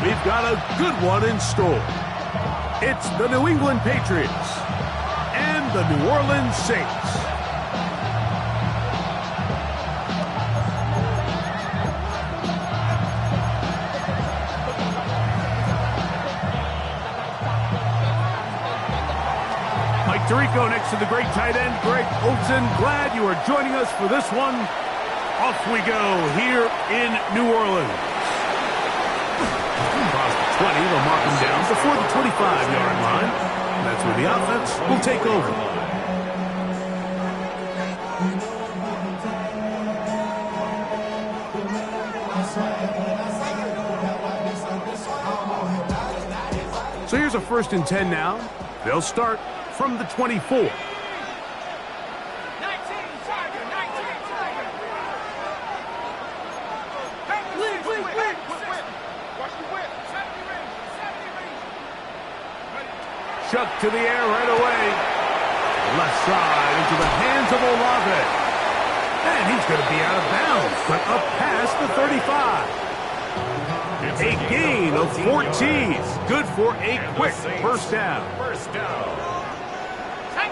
we've got a good one in store. It's the New England Patriots and the New Orleans Saints. Mike Tirico next to the great tight end, Greg Olsen. Glad you are joining us for this one. Off we go here in New Orleans. Across the 20, they'll mark him down before the 25-yard line. That's where the offense will take over. So here's a 1st and 10 now. They'll start from the 24. Chuck to the air right away. Left side into the hands of Olave. And he's going to be out of bounds, but up past the 35. A gain of 14. Good for a quick first down.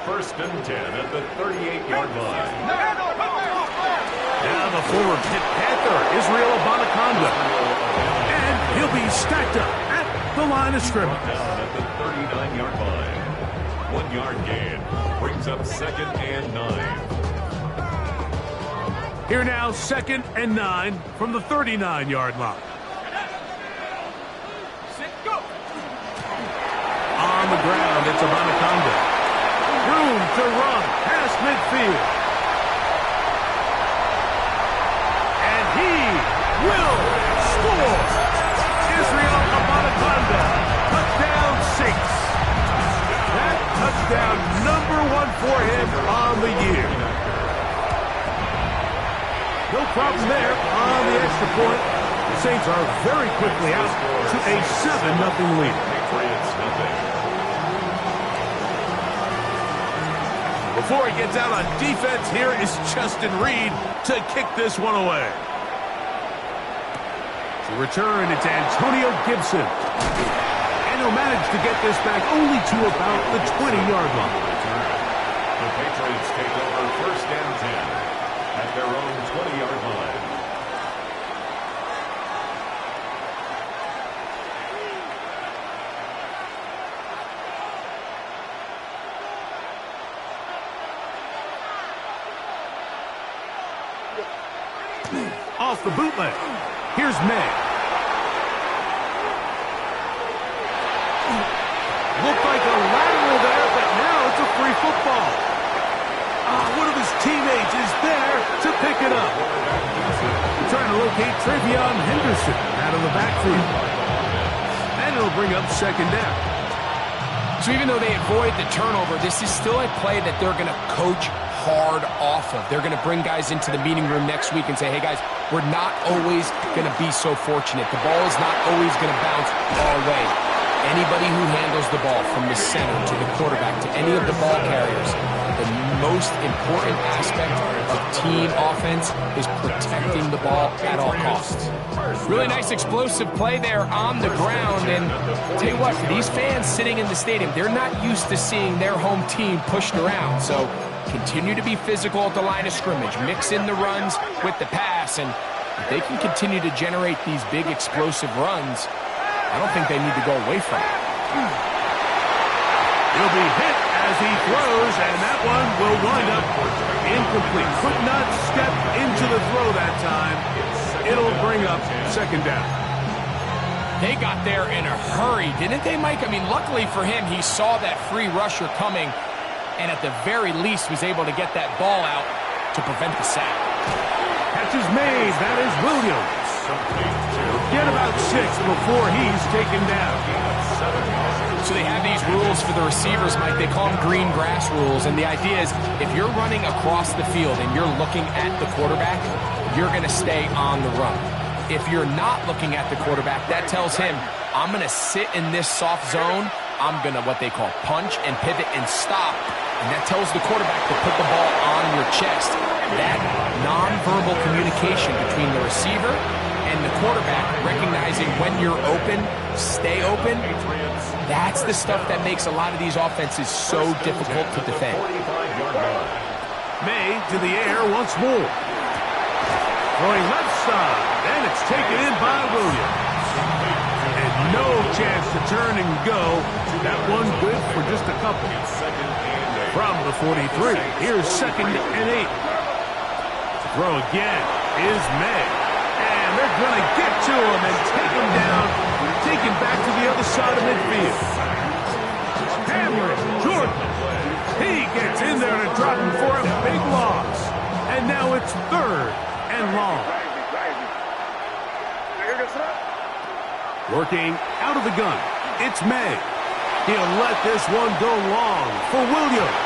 First and 10 at the 38-yard line. Now the former Pitt Panther, Israel Abanaconda. And he'll be stacked up at the line of scrimmage. Down at the 39-yard line. 1-yard gain brings up 2nd and 9. Here now, 2nd and 9 from the 39-yard line. On the ground, it's Abanaconda. Room to run past midfield. And he will score. Israel Abanaconda, touchdown 6. That touchdown number 1 for him on the year. No problem there on the extra point. The Saints are very quickly out to a 7-0 lead. Before he gets out on defense, here is Justin Reed to kick this one away. To return, it's Antonio Gibson. And he'll manage to get this back only to about the 20-yard line. The Patriots take over 1st and 10 at their own 20-yard line. Off the bootleg. Here's May. Looked like a lateral there, but now it's a free football. One of his teammates is there to pick it up. Trying to locate Travion Henderson out of the backfield. And it'll bring up 2nd down. So even though they avoid the turnover, this is still a play that they're going to coach hard off of. They're going to bring guys into the meeting room next week and say, hey guys, we're not always going to be so fortunate. The ball is not always going to bounce our way. Anybody who handles the ball from the center to the quarterback to any of the ball carriers, the most important aspect of team offense is protecting the ball at all costs. Really nice explosive play there on the ground. And tell you what, for these fans sitting in the stadium, they're not used to seeing their home team pushed around. So continue to be physical at the line of scrimmage. Mix in the runs with the pass. And if they can continue to generate these big explosive runs, I don't think they need to go away from it. He'll be hit as he throws, and that one will wind up incomplete. Could not step into the throw that time. It'll bring up 2nd down. They got there in a hurry, didn't they, Mike? I mean, luckily for him, he saw that free rusher coming, and at the very least was able to get that ball out to prevent the sack. Catch is made. That is Williams. Get about 6 before he's taken down. So they have these rules for the receivers, Mike. They call them green grass rules. And the idea is if you're running across the field and you're looking at the quarterback, you're going to stay on the run. If you're not looking at the quarterback, that tells him, I'm going to sit in this soft zone. I'm going to what they call punch and pivot and stop. And that tells the quarterback to put the ball on your chest. That nonverbal communication between the receiver and and the quarterback recognizing when you're open, stay open, that's the stuff that makes a lot of these offenses so difficult to defend. May to the air once more. Throwing left side, and it's taken in by Williams. And no chance to turn and go. That one good for just a couple. From the 43, here's 2nd and 8. Throw again is May. And they're going to get to him and take him down, take him back to the other side of midfield. Hamler, Jordan. He gets in there to drop him for a big loss. And now it's 3rd and long. Working out of the gun. It's May. He'll let this one go long for Williams.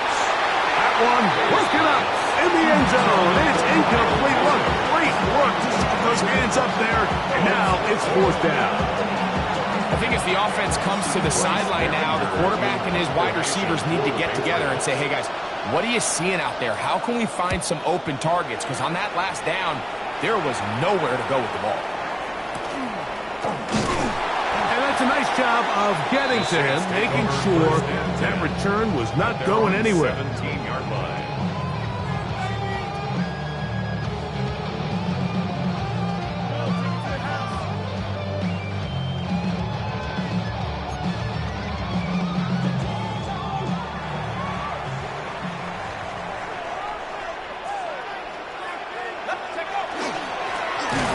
That one broken up in the end zone. It's incomplete. Look, great work to get those hands up there. And now it's 4th down. I think as the offense comes to the sideline now, the quarterback and his wide receivers need to get together and say, hey, guys, what are you seeing out there? How can we find some open targets? Because on that last down, there was nowhere to go with the ball. And that's a nice job of getting to him, making sure that return was not going anywhere. 17-yard line.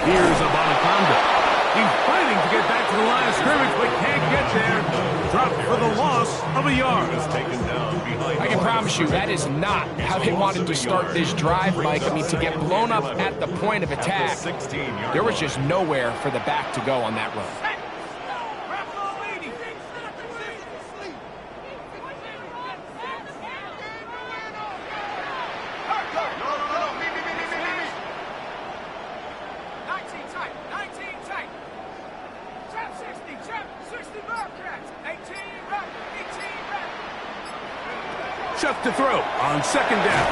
Here's Abanaconda. He's fighting to get back to the line of scrimmage, but can't get there. Dropped for the loss of a yard. I can promise you that is not how they wanted to start this drive, Mike. I mean, to get blown up at the point of attack, there was just nowhere for the back to go on that run. Chuck to throw on 2nd down.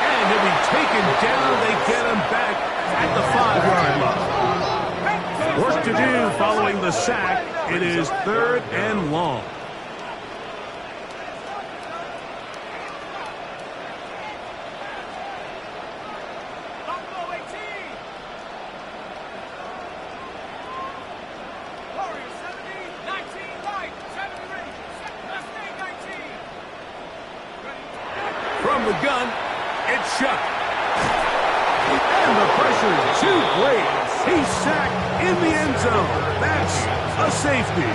And he'll be taken down. They get him back at the 5-yard line. Work to do following the sack. It is 3rd and long. From the gun, it's Chuck. And the pressure is too great. He's sacked in the end zone. That's a safety.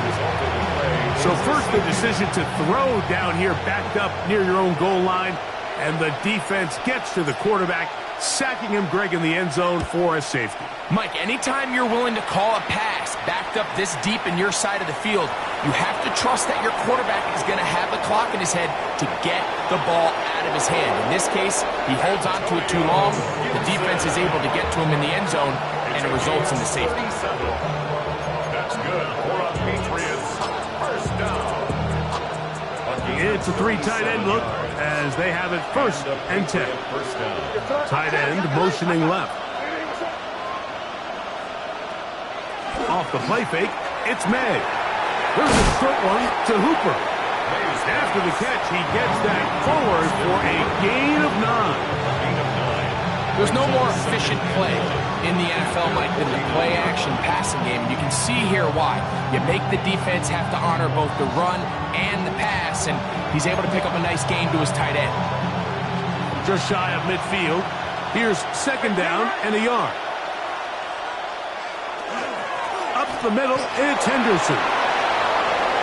So first the decision to throw down here backed up near your own goal line. And the defense gets to the quarterback, sacking him, Greg, in the end zone for a safety. Mike, anytime you're willing to call a pass backed up this deep in your side of the field, you have to trust that your quarterback is going to have the clock in his head to get the ball out of his hand. In this case, he holds on to it too long. The defense is able to get to him in the end zone, and it results in the safety. That's good for a Patriots first down. It's a 3 tight end look as they have it 1st and 10. Tight end motioning left. Off the play fake, it's May. There's a short one to Hooper. After the catch, he gets that forward for a gain of 9. There's no more efficient play in the NFL, Mike, than the play-action passing game. And you can see here why. You make the defense have to honor both the run and the pass, and he's able to pick up a nice gain to his tight end. Just shy of midfield. Here's 2nd down and a yard. Up the middle, it's Henderson.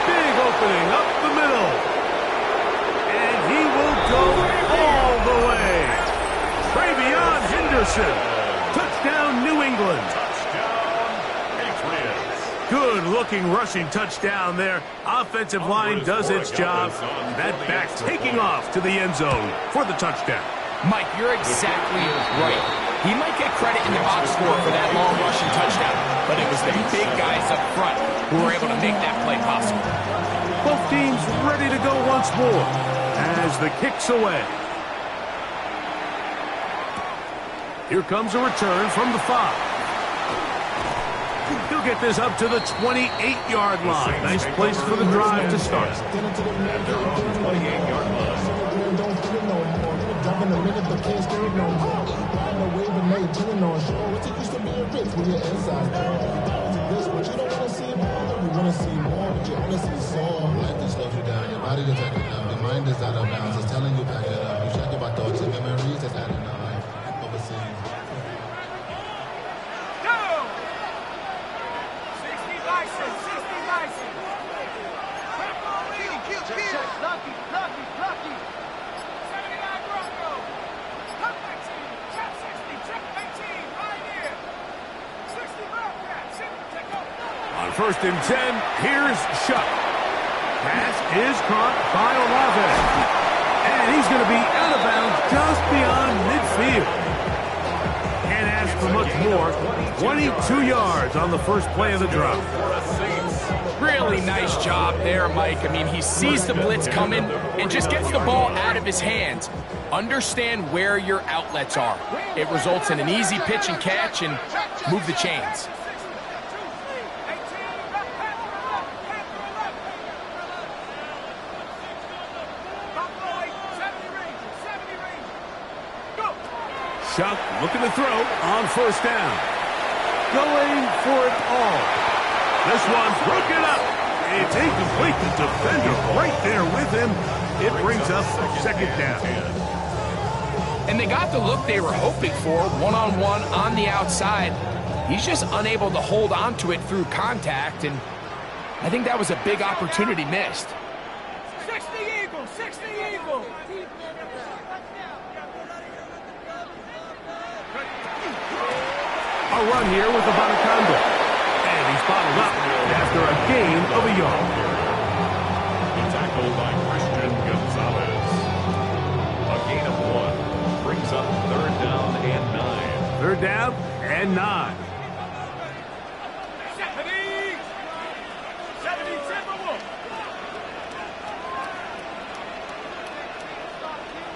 Big opening up the middle. And he will go all the way. Travion Henderson. Touchdown, New England. Touchdown, Patriots. Good-looking rushing touchdown there. Offensive line does its job. That back taking off to the end zone for the touchdown. Mike, you're exactly right. He might get credit in the box score for that long rushing touchdown, but it was the big guys up front who were able to make that play possible. Both teams ready to go once more as the kick's away. Here comes a return from the 5. They'll get this up to the 28-yard line. Nice place for the drive to start. At their own 28-yard line. Your body is acting up. Your mind is out of bounds. It's telling you back it up. You're shacking my thoughts and memories that's adding up. Overseas. Go! 60 license, 60 license. Lucky. 79 Bronco. Tuck 19, trap 60, check 18, right here. 60 Bobcat, 60, take over. On 1st and 10, here's Shuck. Pass is caught by Olave. And he's going to be out of bounds just beyond midfield. Can't ask for much more. 22 yards on the first play of the drive. Really nice job there, Mike. I mean, he sees the blitz coming and just gets the ball out of his hands. Understand where your outlets are. It results in an easy pitch and catch and move the chains. Shuck looking to throw on 1st down. Going for it all. This one's broken up. It's incomplete. The defender right there with him. It brings up 2nd down. And they got the look they were hoping for, one-on-one on the outside. He's just unable to hold on to it through contact, and I think that was a big opportunity missed. 60 Eagles, 60 Eagles. A run here with the Bonaconda. And he's bottled up after a gain of a yard. The tackle by Christian Gonzalez. A gain of 1 brings up 3rd down and 9. 3rd down and 9. 70 Timberwolves. Talk to me.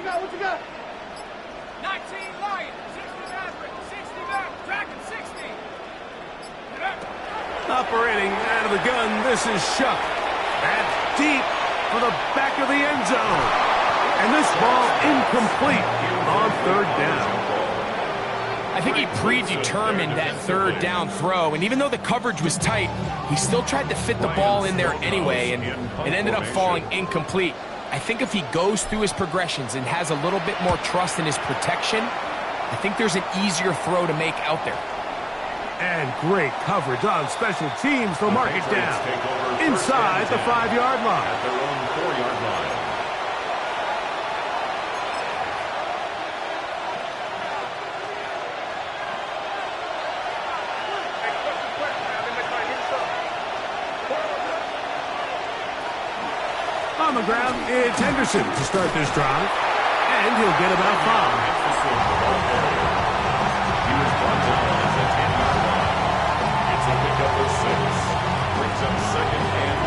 What you got? 19 Lions, 60 Maverick, 60 Maverick, Dragon 60. Operating out of the gun, this is Shuck. That's deep for the back of the end zone. And this ball incomplete on 3rd down. I think he predetermined that 3rd down throw, and even though the coverage was tight, he still tried to fit the ball in there anyway, and it ended up falling incomplete. I think if he goes through his progressions and has a little bit more trust in his protection, I think there's an easier throw to make out there. And great coverage on special teams. They'll mark it down inside the 5-yard line. At their own 4-yard line. On the ground, it's Henderson to start this drive. And he'll get about 5. He was brought down as a 10-yard line. It's a pickup of 6. Brings up 2nd and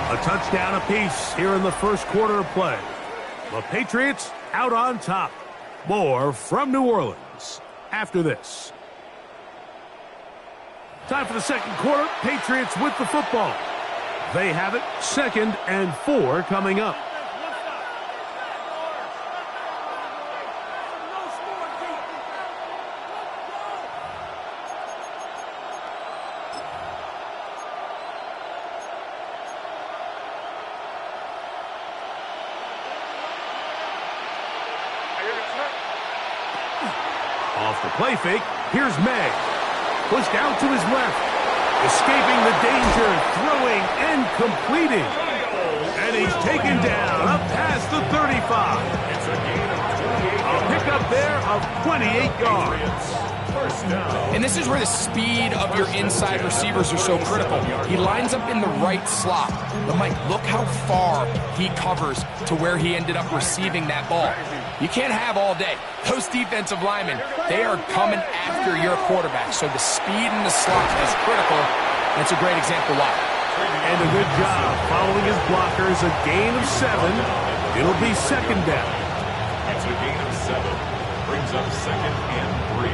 4. A touchdown apiece here in the first quarter of play. The Patriots out on top. More from New Orleans after this. Time for the second quarter. Patriots with the football. They have it, 2nd and 4 coming up. Off the play fake, here's May. Pushed out to his left. Escaping the danger, throwing and completing. And he's taken down up past the 35. It's a gain of 28. A pickup there of 28 yards. First down. And this is where the speed of your inside receivers are so critical. He lines up in the right slot. But Mike, look how far he covers to where he ended up receiving that ball. You can't have all day. Those defensive linemen, they are coming after your quarterback. So the speed in the slot is critical. That's a great example why. And a good job following his blockers. A gain of 7. It'll be second down. It's a gain of 7. Brings up 2nd and 3.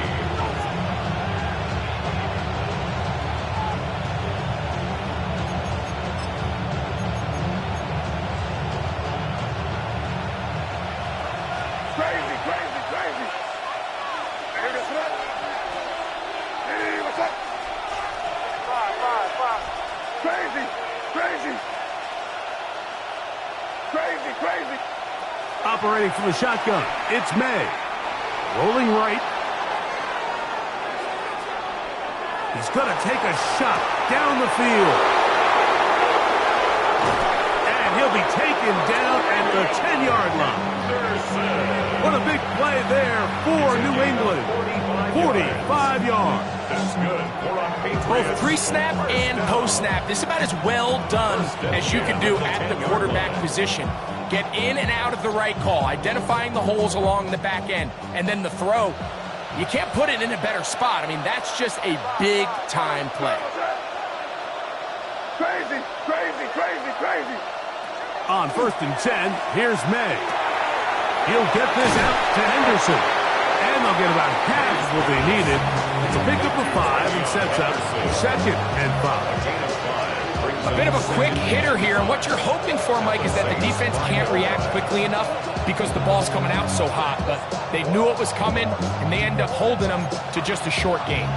Crazy, crazy, crazy. Hey, that's right. Hey, what's up? Five. Crazy, crazy. Crazy, crazy. Operating from the shotgun, it's May. Rolling right. He's going to take a shot down the field. And he'll be taken down at the 10-yard line. What a big play there for New England. 45 yards. That's good. Both pre-snap and post-snap. This is about as well done as you can do at the quarterback position. Get in and out of the right call, identifying the holes along the back end, and then the throw. You can't put it in a better spot. I mean, that's just a big-time play. Crazy, crazy, crazy, crazy. On 1st and 10, here's May. He'll get this out to Henderson. And they'll get about half of what they needed. It's a pickup of 5 and sets up 2nd and 5. A bit of a quick hitter here, and what you're hoping for, Mike, is that the defense can't react quickly enough because the ball's coming out so hot. But they knew it was coming, and they end up holding them to just a short gain.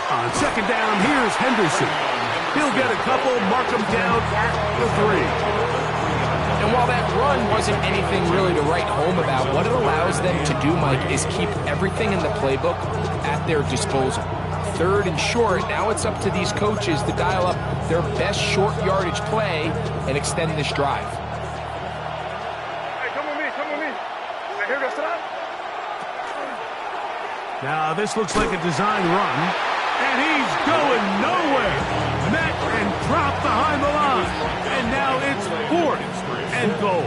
On 2nd down, here's Henderson. He'll get a couple, mark him down at the 3. And while that run wasn't anything really to write home about, what it allows them to do, Mike, is keep everything in the playbook at their disposal. 3rd and short, now it's up to these coaches to dial up their best short yardage play and extend this drive. Hey, come with me, come with me. Hey, here goes that. Now, this looks like a design run. And he's going nowhere. Met and dropped behind the line. And now it's 4th and goal.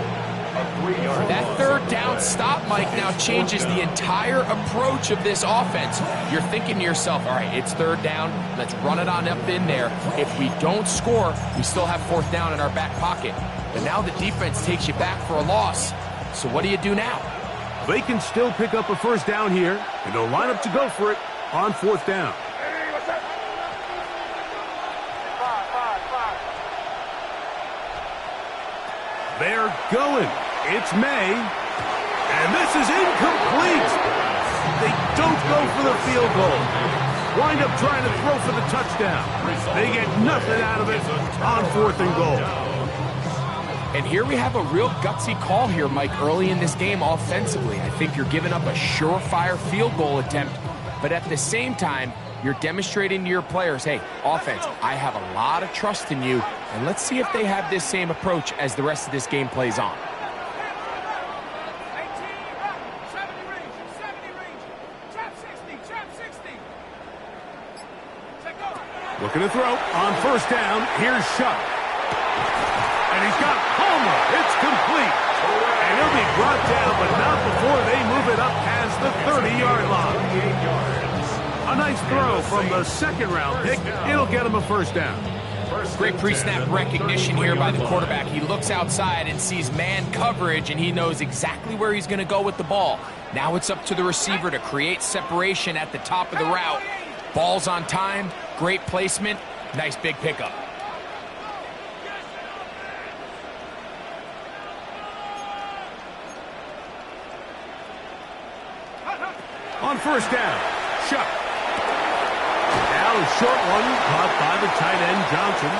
That 3rd down stop, Mike, now changes the entire approach of this offense. You're thinking to yourself, all right, it's 3rd down. Let's run it on up in there. If we don't score, we still have 4th down in our back pocket. But now the defense takes you back for a loss. So what do you do now? They can still pick up a 1st down here. And they'll line up to go for it on 4th down. Hey, what's up? Five. They're going. It's May. And this is incomplete. They don't go for the field goal. Wind up trying to throw for the touchdown. They get nothing out of it on 4th and goal. And here we have a real gutsy call here, Mike, early in this game offensively. I think you're giving up a surefire field goal attempt, but at the same time, you're demonstrating to your players, hey, offense, I have a lot of trust in you, and let's see if they have this same approach as the rest of this game plays on. 18, 70 range, trap 60. Check go. Looking to throw on 1st down. Here's Shuck. And he's got Homer. It's complete. And he'll be brought down, but not before they move it up past the 30-yard line. A nice throw from the 2nd-round pick. It'll get him a 1st down. Great pre-snap recognition here by the quarterback. He looks outside and sees man coverage, and he knows exactly where he's going to go with the ball. Now it's up to the receiver to create separation at the top of the route. Ball's on time, great placement, nice big pickup. On 1st down, Shuck. Now a short one caught by the tight end, Johnson.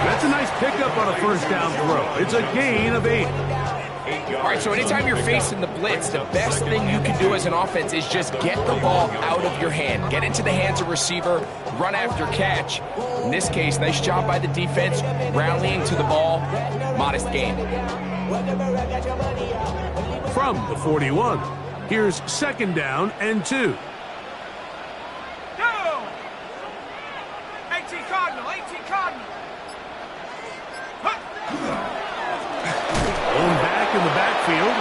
That's a nice pickup on a 1st down throw. It's a gain of 8. All right, so anytime you're facing the blitz, the best thing you can do as an offense is just get the ball out of your hand. Get into the hands of receiver, run after catch. In this case, nice job by the defense, rallying to the ball, modest gain. From the 41, here's 2nd down and 2. Go! 18 Cardinal. backfield.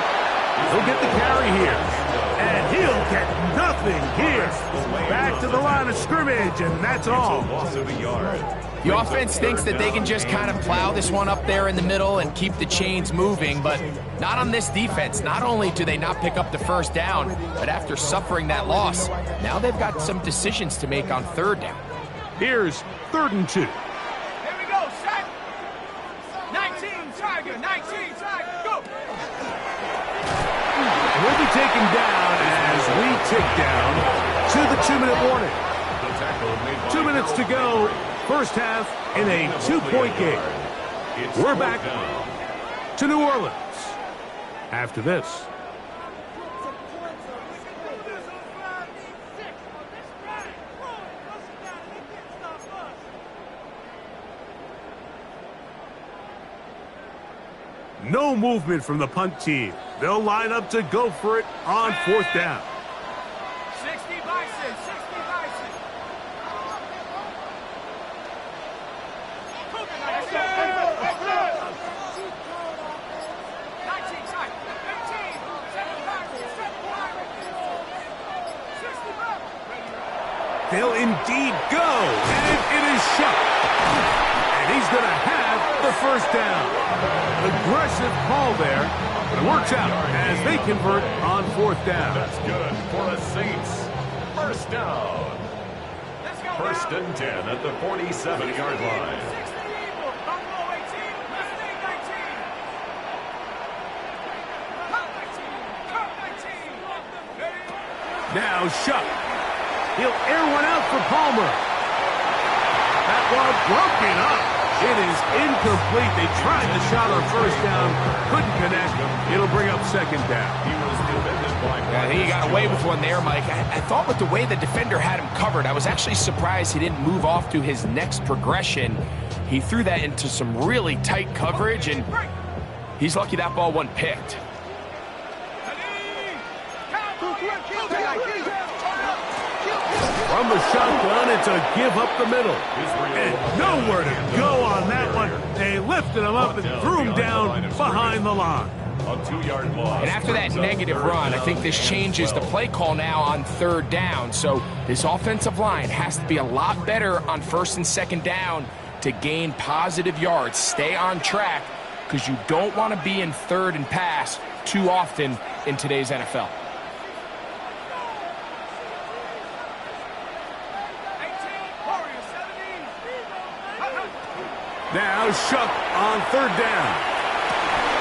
He'll get the carry here. And he'll get nothing here. Back to the line of scrimmage, and that's all. Loss of a yard. The offense thinks that they can just kind of plow this one up there in the middle and keep the chains moving, but not on this defense. Not only do they not pick up the first down, but after suffering that loss, now they've got some decisions to make on third down. Here's 3rd and 2. Here we go, set. 19, Tiger, 19, Tiger, go. We'll be taken down as we tick down to the 2-minute warning. The tackle made by 2 minutes to go. First half in a 2-point game. It's We're fourth back down. to New Orleans after this. No movement from the punt team. They'll line up to go for it on 4th down. 60 Bison, 60 Bison. They'll indeed go, and it is shut. And he's going to have the first down. Aggressive call there, but it works out as they convert on 4th down. That's good for the Saints. First down. First and 10 at the 47-yard line. Now Shuck. He'll air one out for Palmer. That one broken up. It is incomplete. They tried the shot on first down. Couldn't connect. It'll bring up 2nd down. He was defended by I think he got away with one there, Mike. I thought with the way the defender had him covered, I was actually surprised he didn't move off to his next progression. He threw that into some really tight coverage, and he's lucky that ball wasn't picked. From the shotgun, it's a give up the middle. And nowhere to go on that one. They lifted him up and threw him down behind the line. a 2-yard loss. And after that negative run, I think this changes the play call now on 3rd down. So this offensive line has to be a lot better on 1st and 2nd down to gain positive yards. Stay on track because you don't want to be in 3rd and pass too often in today's NFL. Now Shuck on 3rd down.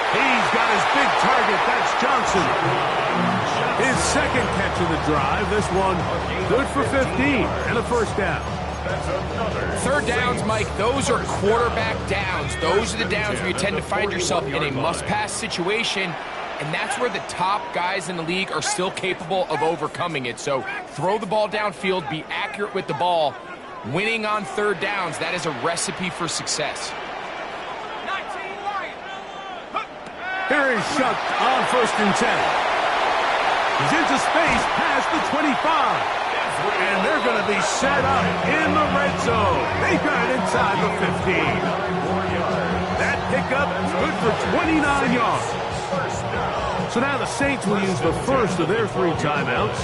He's got his big target. That's Johnson. His 2nd catch of the drive. This one good for 15 and a 1st down. 3rd downs, Mike, those are quarterback downs. Those are the downs where you tend to find yourself in a must-pass situation, and that's where the top guys in the league are still capable of overcoming it. So throw the ball downfield, be accurate with the ball. Winning on 3rd downs, that is a recipe for success. Here is Shuck on 1st and 10. He's into space past the 25. And they're going to be set up in the red zone. They got it inside the 15. That pickup is good for 29 yards. So now the Saints will use the first of their 3 timeouts.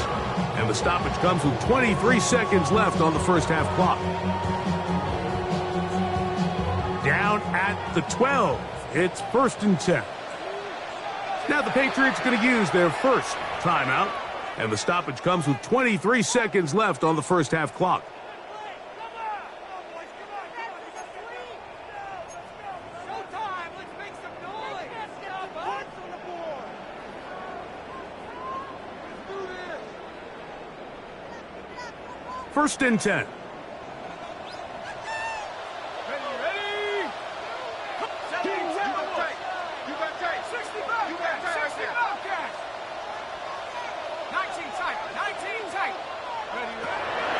And the stoppage comes with 23 seconds left on the first half clock. Down at the 12. It's 1st and 10. Now the Patriots are going to use their first timeout. And the stoppage comes with 23 seconds left on the first half clock. First and 10.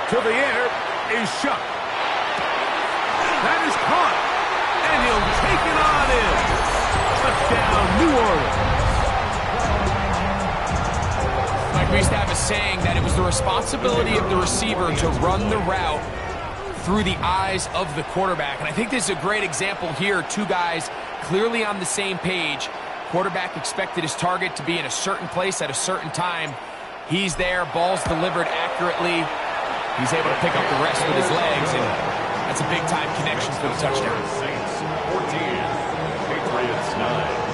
To the air is Shuck. That is caught. And he'll take it on in. Touchdown, New Orleans. Like we used to have a saying that it was the responsibility of the receiver to run the route through the eyes of the quarterback. And I think this is a great example here. 2 guys clearly on the same page. Quarterback expected his target to be in a certain place at a certain time. He's there, ball's delivered accurately. He's able to pick up the rest with his legs, and that's a big-time connection for the touchdown. Saints 14, Patriots 9.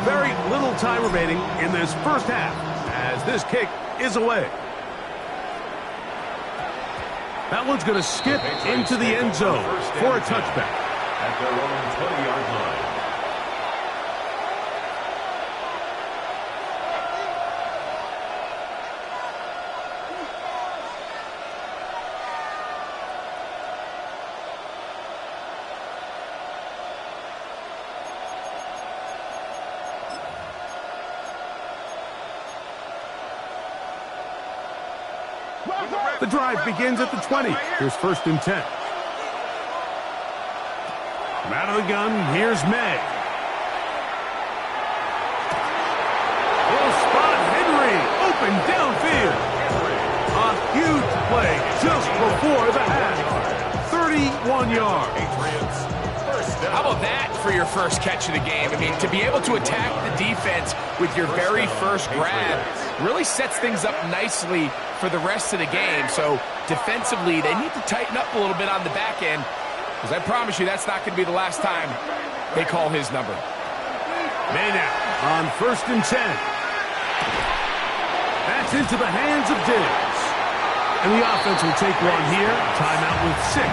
Very little time remaining in this first half as this kick is away. That one's going to skip into the end zone for a touchback. At their own 20-yard line. The drive begins at the 20. Here's 1st and 10. From out of the gun, here's May. Will spot Henry, open downfield. A huge play just before the half. 31 yards. Patriots first down. How about that for your first catch of the game? I mean, to be able to attack the defense with your very first grab really sets things up nicely for the rest of the game. So defensively, they need to tighten up a little bit on the back end, because I promise you that's not going to be the last time they call his number. May now on 1st and 10. That's into the hands of Diggs. And the offense will take one here. Timeout with 6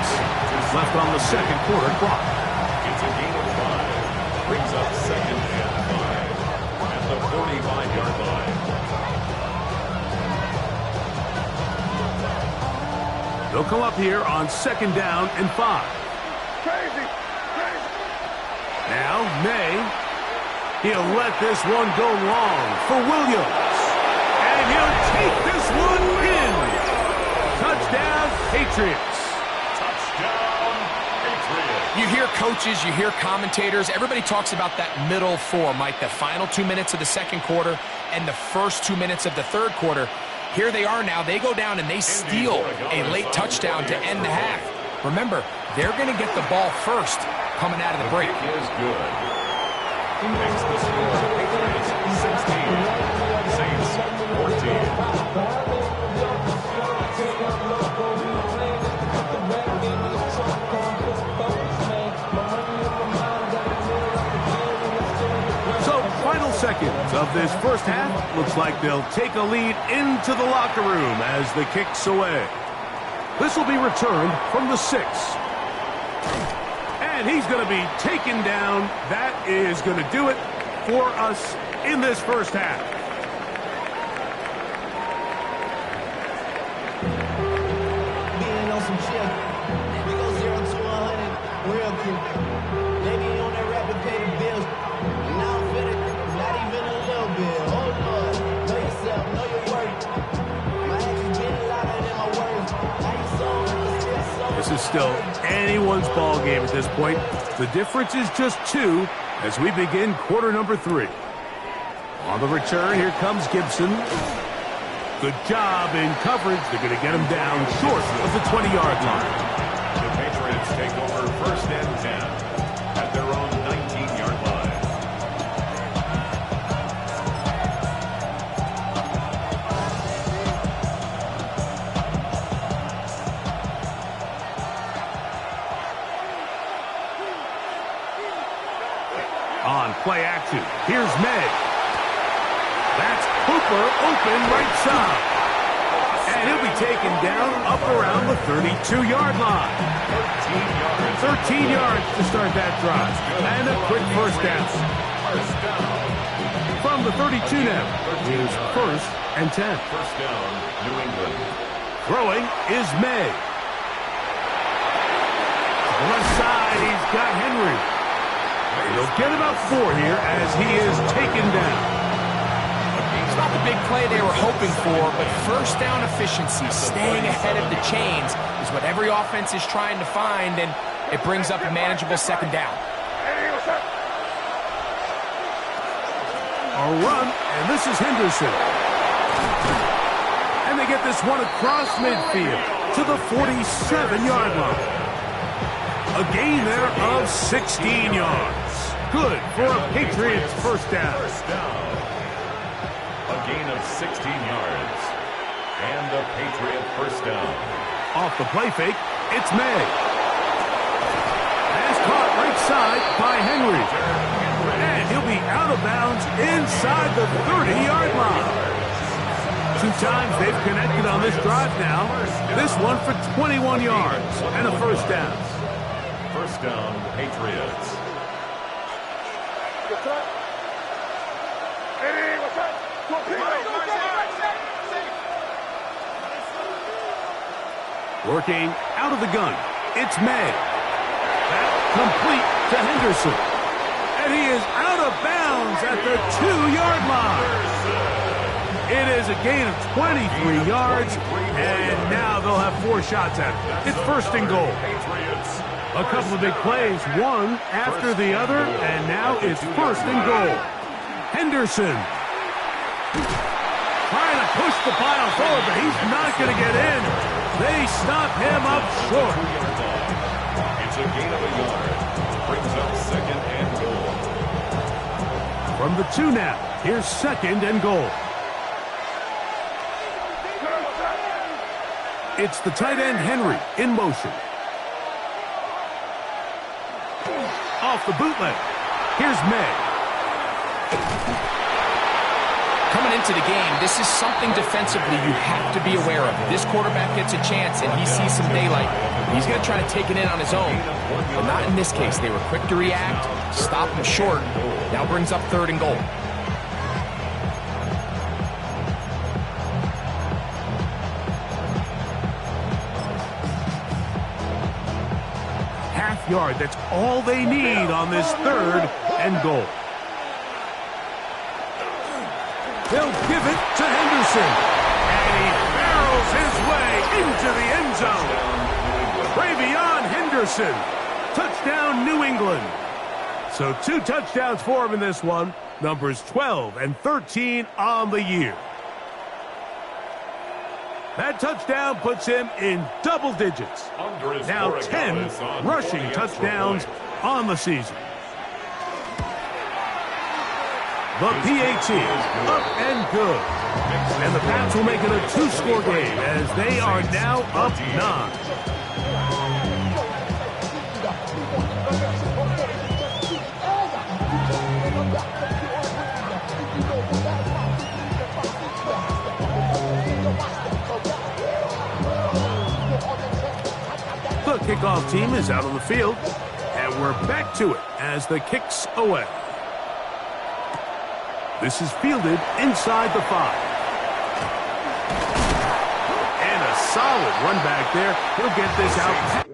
left on the second quarter clock. It's a gain of 5. Brings up 2nd and 5 at the 45-yard line. They'll come up here on 2nd down and 5. Crazy. Now, May. He'll let this one go long for Williams. And he'll take this one in. Touchdown, Patriots. Touchdown, Patriots. You hear coaches, you hear commentators, everybody talks about that middle four, Mike, the final 2 minutes of the second quarter and the first 2 minutes of the third quarter. Here they are now. They go down and they steal a late touchdown to end the half. Remember, they're going to get the ball first coming out of the break. Kick is good. Makes the score Patriots 16, Saints 14. Final seconds of this first half. Looks like they'll take a lead into the locker room as the kick's away. This will be returned from the 6. And he's going to be taken down. That is going to do it for us in this first half. Being on some chill. We go 0 to 100 real quick. Maybe on that rapid pay the bills. And now I'm feeling not even a little bit. Oh Lord, know yourself, know your worth. My actions getting louder than my words. Now you so This is still anyone's ball game at this point. The difference is just 2 as we begin quarter number 3. On the return, here comes Gibson. Good job in coverage. They're going to get him down short of the 20-yard line. The Patriots take over 1st and 10 at their own 19-yard line. On play action, here's May. That's Cooper open right side. And he'll be taken down up around the 32-yard line. 13 yards to start that drive. And a quick first down. From the 32 now, is 1st and 10. First down, New England. Throwing is May. To the left side, he's got Henry. He'll get about 4 here as he is taken down. It's not the big play they were hoping for, but first down efficiency, staying ahead of the chains, is what every offense is trying to find, and it brings up a manageable 2nd down. A run, and this is Henderson. And they get this one across midfield to the 47-yard line. A gain there of 16 yards. Good for a Patriots first down. A gain of 16 yards. And a Patriot first down. Off the play fake, it's May. Pass caught right side by Henry. And he'll be out of bounds inside the 30-yard line. 2 times they've connected on this drive now. This one for 21 yards and a first down. First down, Patriots. Working out of the gun, it's May. That complete to Henderson. And he is out of bounds at the 2-yard line. It is a gain of 23 yards, and now they'll have 4 shots at it. It's first and goal. A couple of big plays, one after the other, and now it's first and goal. Henderson trying to push the pile forward, but he's not going to get in. They stop him up short. It's a gain of a yard. Brings up second and goal. From the 2 now, here's second and goal. It's the tight end, Henry, in motion. Off the bootleg. Here's May. Coming into the game, this is something defensively you have to be aware of. This quarterback gets a chance and he sees some daylight. He's going to try to take it in on his own. But not in this case. They were quick to react, stop him short. Now brings up third and goal. Yard. That's all they need on this third and goal. They'll give it to Henderson. And he barrels his way into the end zone. Bravion Henderson. Touchdown, New England. So 2 touchdowns for him in this one. Numbers 12 and 13 on the year. That touchdown puts him in double digits. Now 10 rushing touchdowns on the season. The PAT up and good. And the Pats will make it a 2-score game as they are now up 9. The kickoff team is out on the field, and we're back to it as the kick's away. This is fielded inside the 5. And a solid run back there. He'll get this out.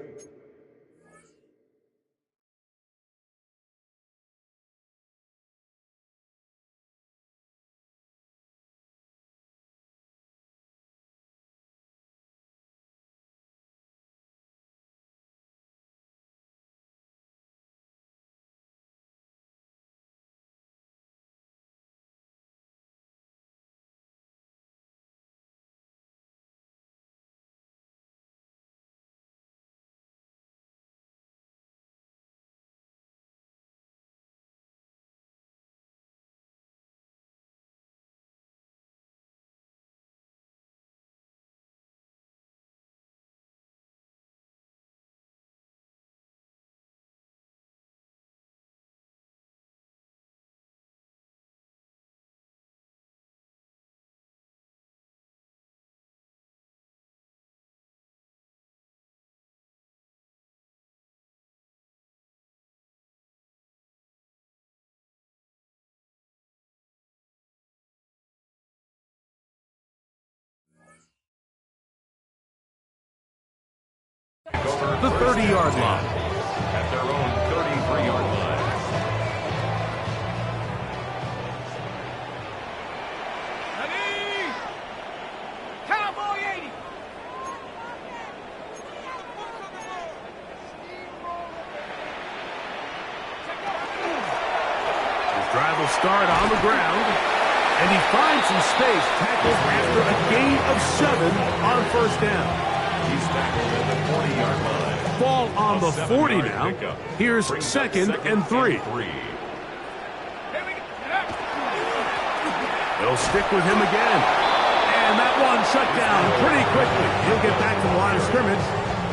The 30-yard line. At their own 33-yard line. Ready? Cowboy 80. His drive will start on the ground. And he finds some space, tackles after a gain of 7 on first down. He's tackled at the 40-yard line. Ball on the 40 7-yard now. pickup. Here's Brings up second and 3. They'll stick with him again. And that one shut down pretty quickly. He'll get back to the line of scrimmage.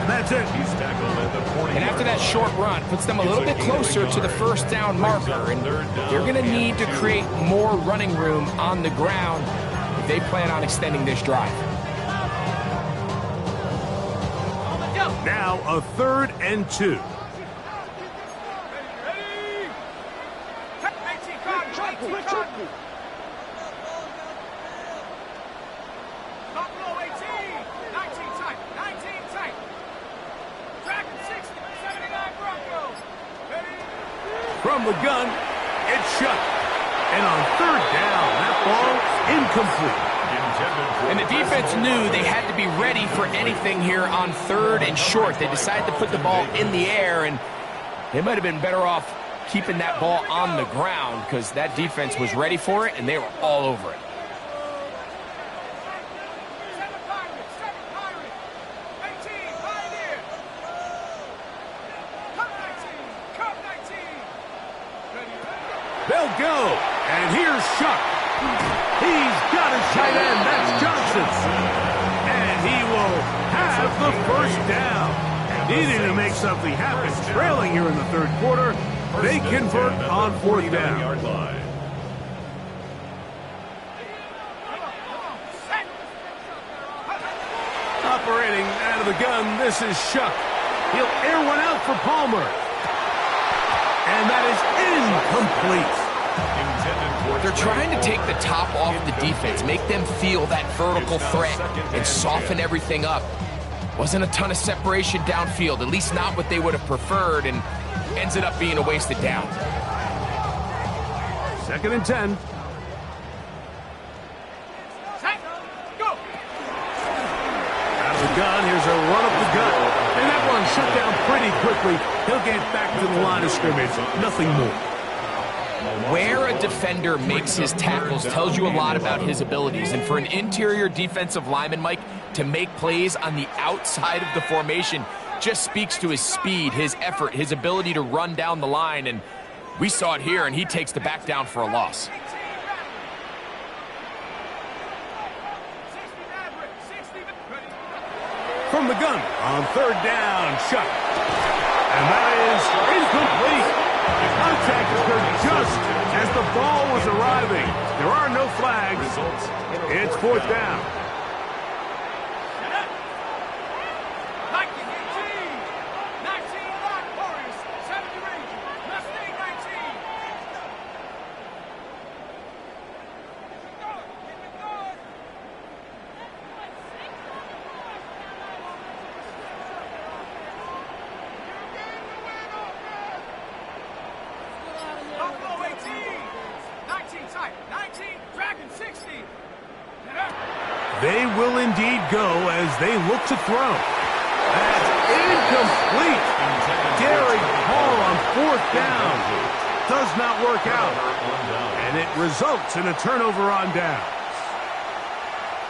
And that's it. He's tackled at the 40. And after that short run, puts them a little bit closer to the first down marker. And they're going to need to create more running room on the ground if they plan on extending this drive. Now a 3rd and 2. From the gun, it's shut. And on 3rd down, that ball incomplete. And the defense knew they had to be ready for anything here on 3rd and short. They decided to put the ball in the air, and they might have been better off keeping that ball on the ground because that defense was ready for it, and they were all over it. They'll go, and here's Shuck. He's got his tight end, that's Johnson. And he will have the first down. Needing to make something happen, trailing here in the 3rd quarter. They convert on 4th down. Operating out of the gun, this is Shuck. He'll air one out for Palmer. And that is incomplete. They're trying to take the top off the defense, make them feel that vertical threat, and soften everything up. Wasn't a ton of separation downfield, at least not what they would have preferred, and ends it up being a wasted down. 2nd and 10. Out of the gun, here's a run up the gut. And that one shut down pretty quickly. He'll get back to the line of scrimmage. Nothing more. Where a defender makes his tackles tells you a lot about his abilities. And for an interior defensive lineman, Mike, to make plays on the outside of the formation just speaks to his speed, his effort, his ability to run down the line. And we saw it here, and he takes the back down for a loss. From the gun on 3rd down, Shuck. And that is incomplete. Contact occurred just as the ball was arriving. There are no flags. It's 4th down. They will indeed go as they look to throw. That's incomplete. Derek Hall on 4th down. Does not work out. And it results in a turnover on down.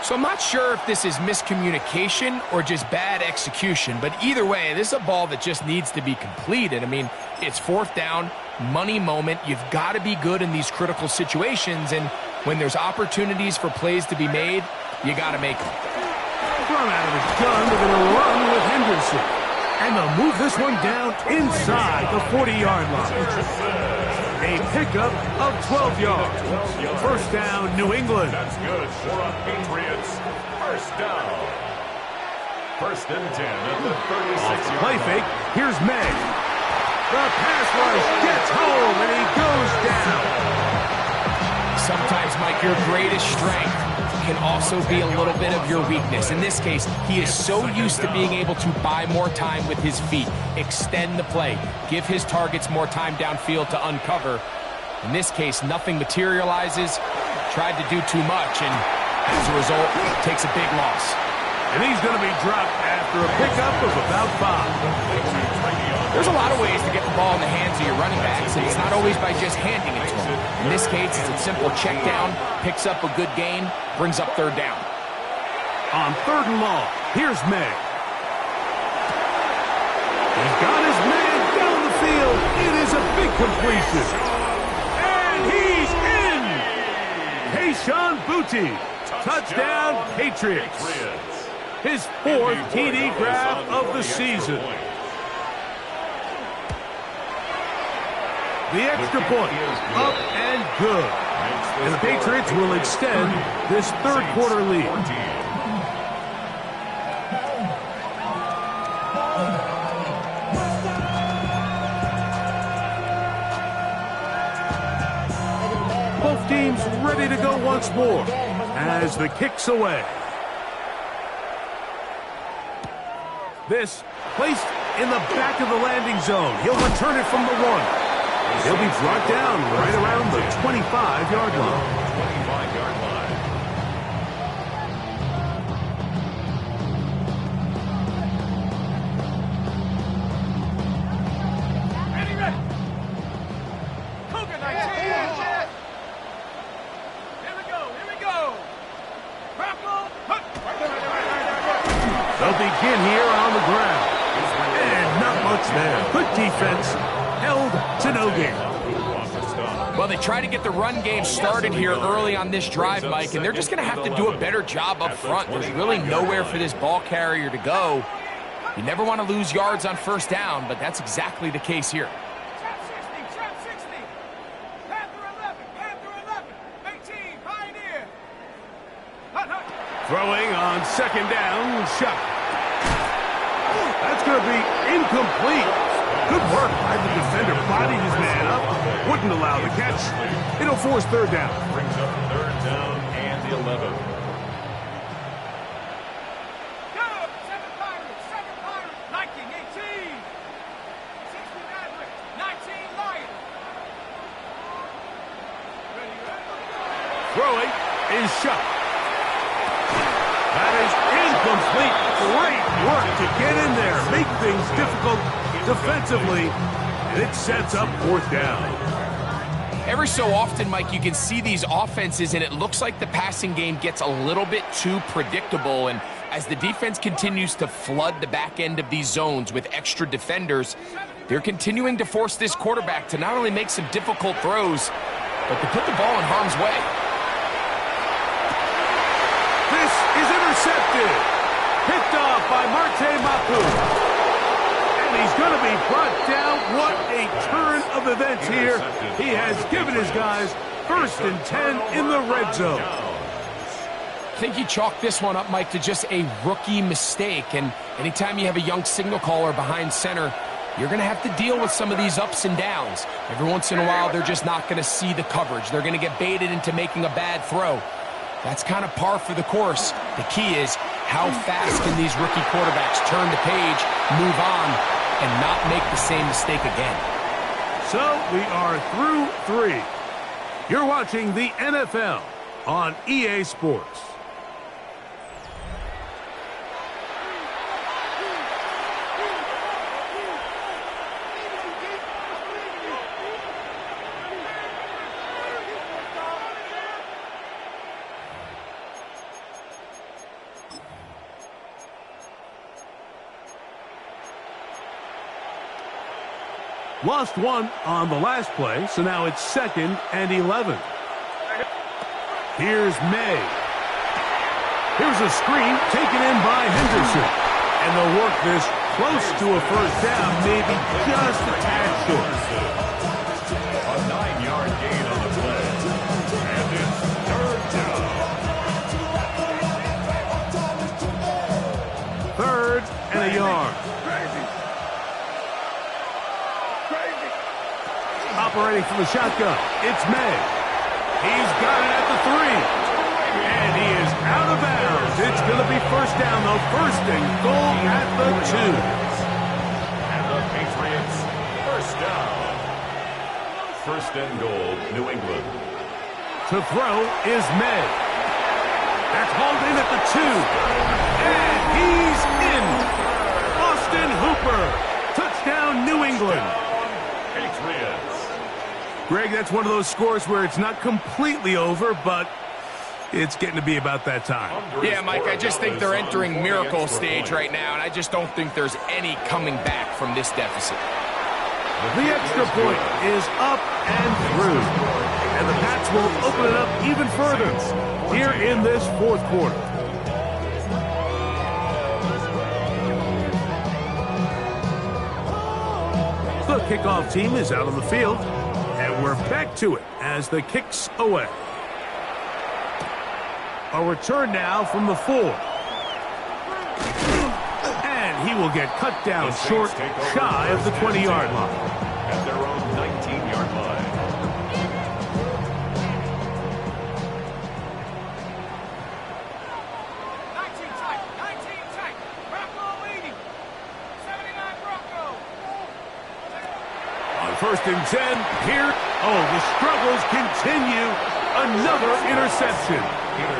So I'm not sure if this is miscommunication or just bad execution, but either way, this is a ball that just needs to be completed. I mean, it's 4th down, money moment. You've got to be good in these critical situations, and when there's opportunities for plays to be made, you got to make them. From out of the gun, they're going to run with Henderson. And they'll move this one down inside the 40-yard line. A pickup of 12 yards. First down, New England. That's good for a Patriots first down. 1st and 10 at the 36-yard Play fake. Here's May. The pass rush gets home, and he goes down. Sometimes, Mike, your greatest strength can also be a little bit of your weakness. In this case, he is so used to being able to buy more time with his feet, extend the play, give his targets more time downfield to uncover. In this case, nothing materializes, tried to do too much, and as a result, takes a big loss. And he's going to be dropped after a pickup of about 5. There's a lot of ways to get the ball ball in the hands of your running backs, and it's not always by just handing it to them. In this case, it's a simple check down, picks up a good gain, brings up third down. On 3rd and long, here's May. He's got his man down the field. It is a big completion. And he's in! Kayshon Boutte. Touchdown, Patriots. His 4th TD grab of the season. The extra point, up and good. And the Patriots will extend this 3rd quarter lead. Both teams ready to go once more as the kick's away. This placed in the back of the landing zone. He'll return it from the 1. He'll be brought down right around the 25-yard line. 25-yard line. Ready, ready. Cougar 19. Here we go. Grapple. They'll begin here on the ground. And not much there. Good defense. Held to no gain. Well, they try to get the run game started here early on this drive, Mike, and they're just going to have to do a better job up front. There's really nowhere for this ball carrier to go. You never want to lose yards on 1st down, but that's exactly the case here. Trap 60. Panther 11. 18, Pioneer. Hut. Throwing on 2nd down. Shot. That's going to be incomplete. Good work by the defender. Bodied his man up. Wouldn't allow the catch. It'll force 3rd down. Brings up 3rd down and 11. Go. 7 Pirates. Viking 18. 60 Maverick. 19 Lion. Ready. Throwing is shot. That is incomplete. Great work to get in there. Make things difficult defensively. And it sets up 4th down. Every so often, Mike, you can see these offenses, and it looks like the passing game gets a little bit too predictable. And as the defense continues to flood the back end of these zones with extra defenders, they're continuing to force this quarterback to not only make some difficult throws, but to put the ball in harm's way. This is intercepted. Picked off by Marte Mapu. And he's going to be brought down. What a turn of events here. He has given his guys 1st and 10 in the red zone. I think you chalk this one up, Mike, to just a rookie mistake. And anytime you have a young signal caller behind center, you're going to have to deal with some of these ups and downs. Every once in a while, they're just not going to see the coverage. They're going to get baited into making a bad throw. That's kind of par for the course. The key is how fast can these rookie quarterbacks turn the page, move on, and not make the same mistake again. So we are through 3. You're watching the NFL on EA Sports. Lost 1 on the last play, so now it's 2nd and 11. Here's May. Here's a screen taken in by Henderson. And they'll work this close to a 1st down, maybe just a tad short. A 9-yard gain on the play. And it's 3rd down. 3rd and a yard. Operating from the shotgun, it's May. He's got it at the 3. And he is out of bounds. It's going to be 1st down, though. 1st and goal at the 2. And the Patriots, 1st down. 1st and goal, New England. To throw is May. That's hauled in at the 2. And he's in. Austin Hooper. Touchdown, New England. Greg, that's one of those scores where it's not completely over, but it's getting to be about that time. Yeah, Mike, I just think they're entering miracle stage right now, and I just don't think there's any coming back from this deficit. The extra point is up and through, and the Pats will open it up even further here in this fourth quarter. The kickoff team is out on the field, and we're back to it as the kick's away. A return now from the 4. And he will get cut down short, shy of the 20-yard line. At their own 19-yard line. On 1st and 10, here, the struggles continue. Another interception.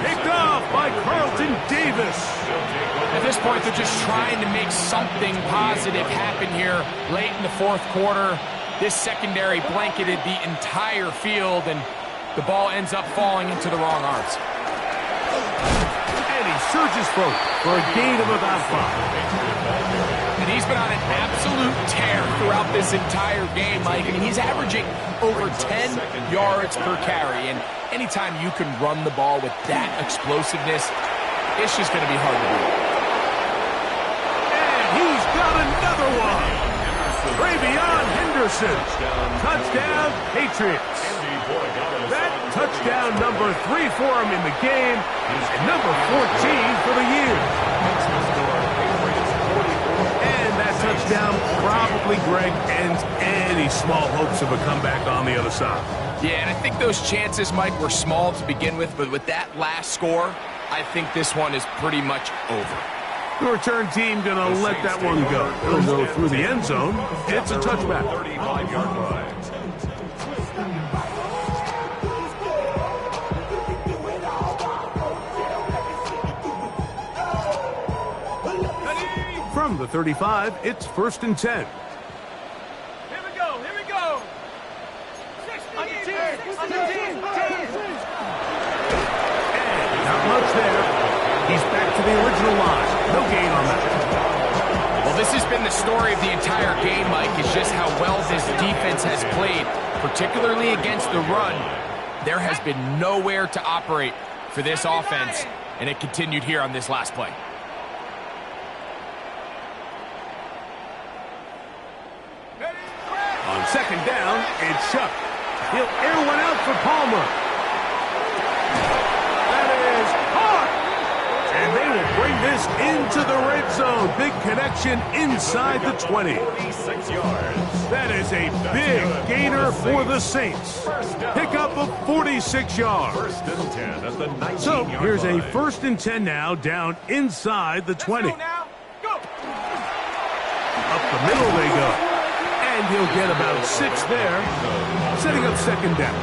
Picked off by Carlton Davis. At this point, they're just trying to make something positive happen here late in the fourth quarter. This secondary blanketed the entire field, and the ball ends up falling into the wrong arms. And he surges forward for a gain of about 5. And he's been on an absolute tear throughout this entire game, Mike. I mean, he's averaging over 10 yards per carry. And anytime you can run the ball with that explosiveness, it's just going to be hard to beat. And he's got another one. Ravion Henderson. Touchdown, Patriots. That touchdown number 3 for him in the game, and number 14 for the year. And that touchdown probably, Greg, ends any small hopes of a comeback on the other side. Yeah, and I think those chances, Mike, were small to begin with, but with that last score, I think this one is pretty much over. The return team going to let that one go. It'll go through the end zone. It's a touchback. 35-yard line. From the 35, it's 1st and 10. Here we go, here we go. 60 And not much there. He's back to the original line. No gain on that. Well, this has been the story of the entire game, Mike, is just how well this defense has played, particularly against the run. There has been nowhere to operate for this offense, and it continued here on this last play. On 2nd down, it's Shuck. He'll air one out for Palmer. That is caught. And they will bring this into the red zone. Big connection inside the 20. 46 yards. That is a big gainer for the Saints. Pick up of 46 yards. 1st and 10 at the 19-yard line. So here's a 1st and 10 now, down inside the 20. Go now. Go. Up the middle they go. And he'll get about 6 there, setting up 2nd down.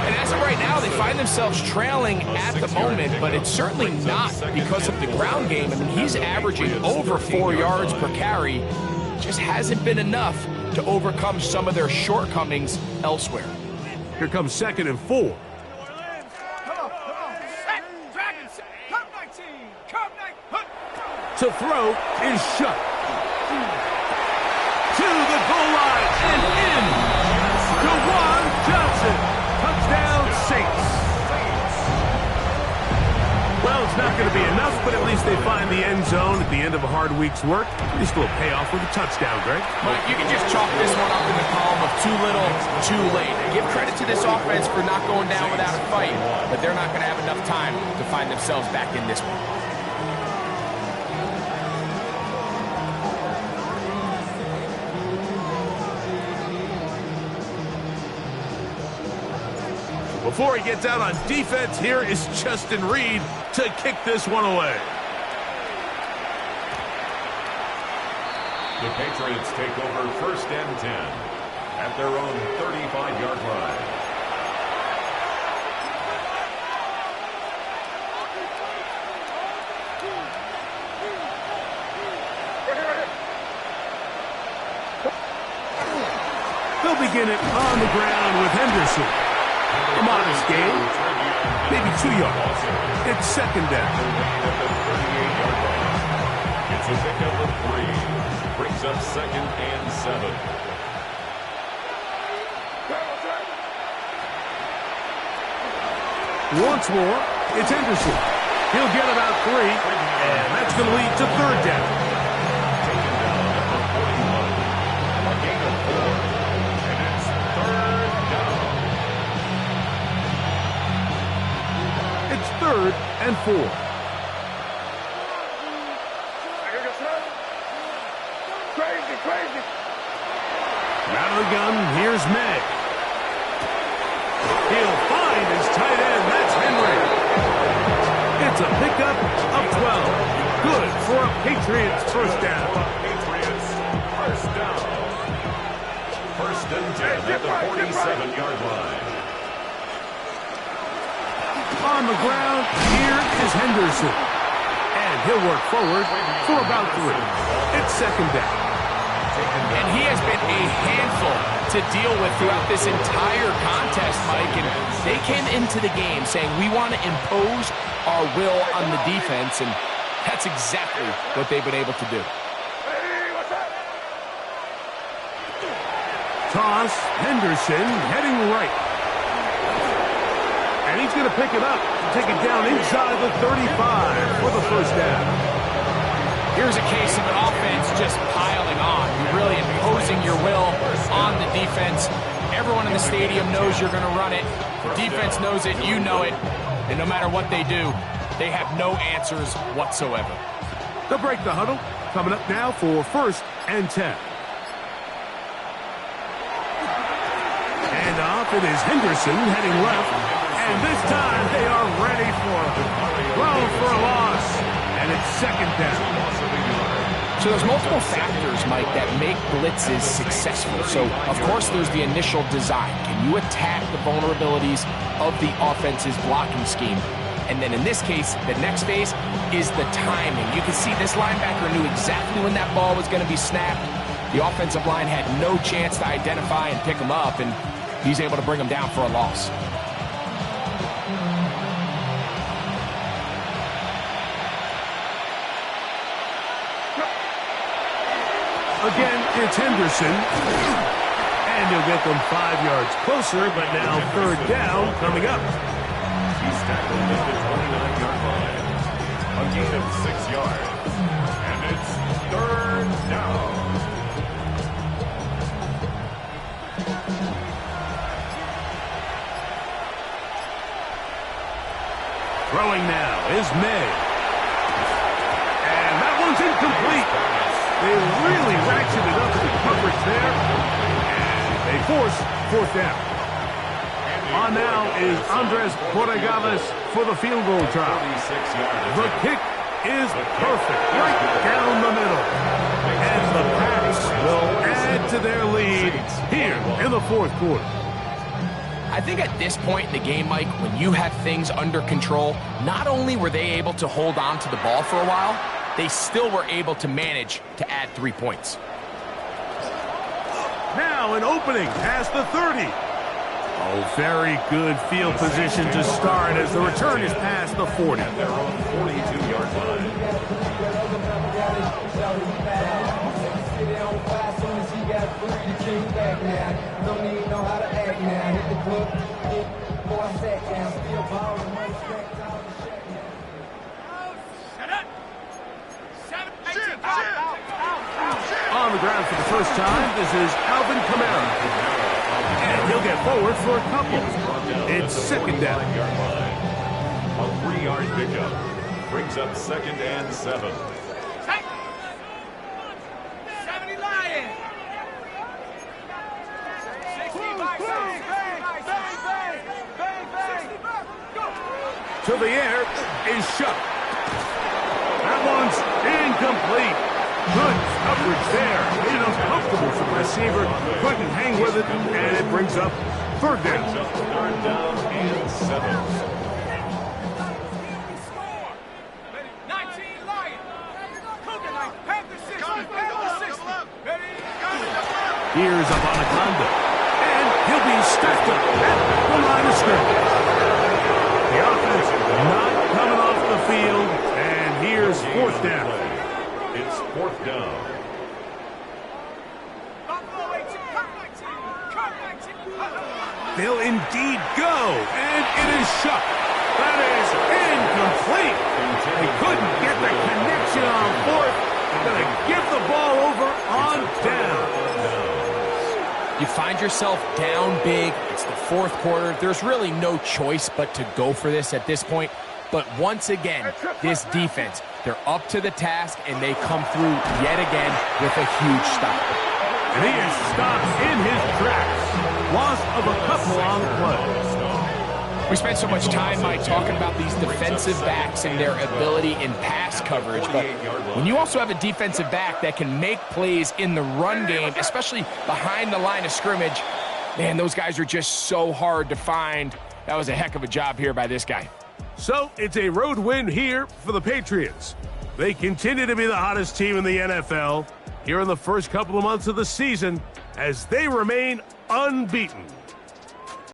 And as of right now, they find themselves trailing at the moment, but it's certainly not because of the ground game. I mean, he's averaging over 4 yards per carry. Just hasn't been enough to overcome some of their shortcomings elsewhere. Here comes 2nd and 4. Come on. Set. Dragon. Come 19. Come 19. To throw is Shuck. To the goal line and in. DeJuan Johnson. Touchdown, Saints. Well, it's not going to be enough, but at least they find the end zone at the end of a hard week's work. At least a little payoff with a touchdown, Greg. Mike, you can just chalk this one up in the column of too little, too late. Give credit to this offense for not going down without a fight, but they're not going to have enough time to find themselves back in this one. Before he gets out on defense, here is Justin Reed to kick this one away. The Patriots take over 1st and 10 at their own 35-yard line. They'll begin it on the ground with Henderson. A modest gain, maybe 2 yards. It's second down. It's a pickup of 3. Brings up second and 7. Once more, it's Henderson. He'll get about 3, and that's going to lead to third down. Taken down at the 41. A gain of 4. And it's third down. It's third and 4. Crazy. Out of the gun, here's May. He'll find his tight end. That's Henry. It's a pickup of 12. Good for a Patriots first down. Patriots first down. First and 10 at the 47-yard line. On the ground, here is Henderson. And he'll work forward for about 3. It's second down. And he has been a handful to deal with throughout this entire contest, Mike. And they came into the game saying, we want to impose our will on the defense, and that's exactly what they've been able to do. Toss, Henderson heading right. And he's going to pick it up, take it down inside the 35 for the first down. Here's a case of an offense just piling on. You're really imposing your will on the defense. Everyone in the stadium knows you're going to run it. The defense knows it, you know it. And no matter what they do, they have no answers whatsoever. They'll break the huddle. Coming up now for first and 10. And off it is Henderson heading left. And this time they are ready for it. Throw for a loss. And it's second down. So there's multiple factors, Mike, that make blitzes successful. So, of course, there's the initial design. Can you attack the vulnerabilities of the offense's blocking scheme? And then in this case, the next phase is the timing. You can see this linebacker knew exactly when that ball was going to be snapped. The offensive line had no chance to identify and pick him up, and he's able to bring him down for a loss. Again, it's Henderson. And he'll get them 5 yards closer, but now third down coming up. He's tackled at the 29-yard line. A gain of 6 yards. And it's third down. Throwing now is May. And that one's incomplete. They really ratcheted up the coverage there, and they force fourth down. On now is Andres Borregales for the field goal try. The kick is perfect, right down the middle. And the Pats will add to their lead here in the fourth quarter. I think at this point in the game, Mike, when you have things under control, not only were they able to hold on to the ball for a while, they still were able to manage to add 3 points. Now an opening past the 30. Oh, very good field position to start as the return is past the 40. At their own 42-yard line. On the ground for the first time, this is Alvin Kamara. And he'll get forward for a couple. It's second down. A 3-yard pickup. Brings up second and 7. 70 Lions. 60 bang, bang. To the air is shut. That one's incomplete. Good coverage there. Made it uncomfortable for the receiver. Couldn't hang with it, and it brings up third down. Third down and 7. 19 Lions. Panthers 60. Here's Abanaconda. He'll be stacked up at the line of scrimmage. The offense not coming off the field, and here's fourth down. It's fourth down. They'll indeed go, and it is shut. That is incomplete. He couldn't get the connection on fourth. Going to give the ball over on down. You find yourself down big. It's the fourth quarter. There's really no choice but to go for this at this point. But once again, this defense, they're up to the task, and they come through yet again with a huge stop. And he is stopped in his tracks. Loss of a couple on the play. We spent so much time, Mike, talking about these defensive backs and their ability in pass coverage. But when you also have a defensive back that can make plays in the run game, especially behind the line of scrimmage, man, those guys are just so hard to find. That was a heck of a job here by this guy. So it's a road win here for the Patriots. They continue to be the hottest team in the NFL here in the first couple of months of the season as they remain unbeaten.